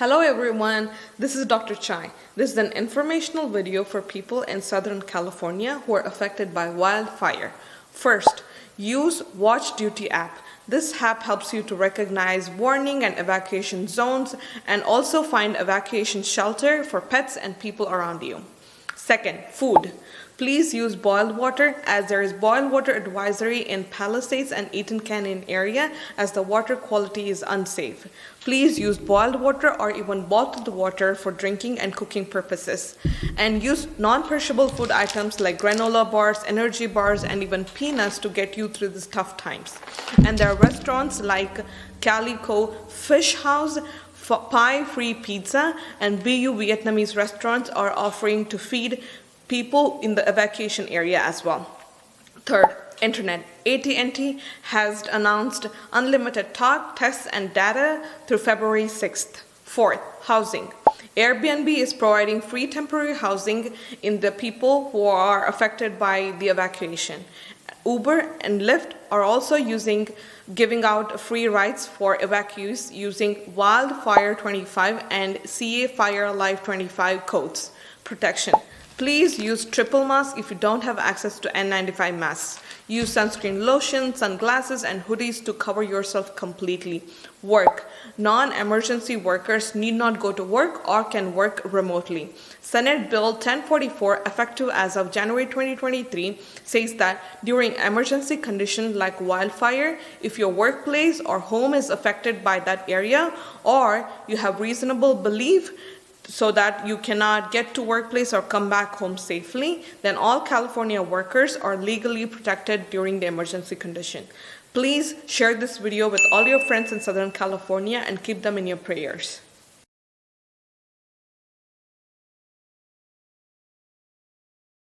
Hello everyone, this is Dr. Chai. This is an informational video for people in Southern California who are affected by wildfire. First, use Watch Duty app. This app helps you to recognize warning and evacuation zones and also find evacuation shelter for pets and people around you. Second, food. Please use boiled water as there is boiled water advisory in Palisades and Eaton Canyon area as the water quality is unsafe. Please use boiled water or even bottled water for drinking and cooking purposes. And use non-perishable food items like granola bars, energy bars, and even peanuts to get you through these tough times. And there are restaurants like Calico Fish House, pie-free pizza, and Be U Vietnamese Restaurant are offering to feed people in the evacuation area as well. Third, internet. AT&T has announced unlimited talk, text, and data through February 6th. Fourth, housing. Airbnb is providing free temporary housing in the people who are affected by the evacuation. Uber and Lyft are also giving out free rides for evacuees using Wildfire 25 and CA Fire Life 25 codes. Protection. Please use triple mask if you don't have access to N95 masks. Use sunscreen, lotion, sunglasses, and hoodies to cover yourself completely. Work. Non-emergency workers need not go to work or can work remotely. Senate Bill 1044, effective as of January 2023, says that during emergency conditions like wildfire, if your workplace or home is affected by that area or you have reasonable belief so that you cannot get to workplace or come back home safely, then all California workers are legally protected during the emergency condition. Please share this video with all your friends in Southern California and keep them in your prayers.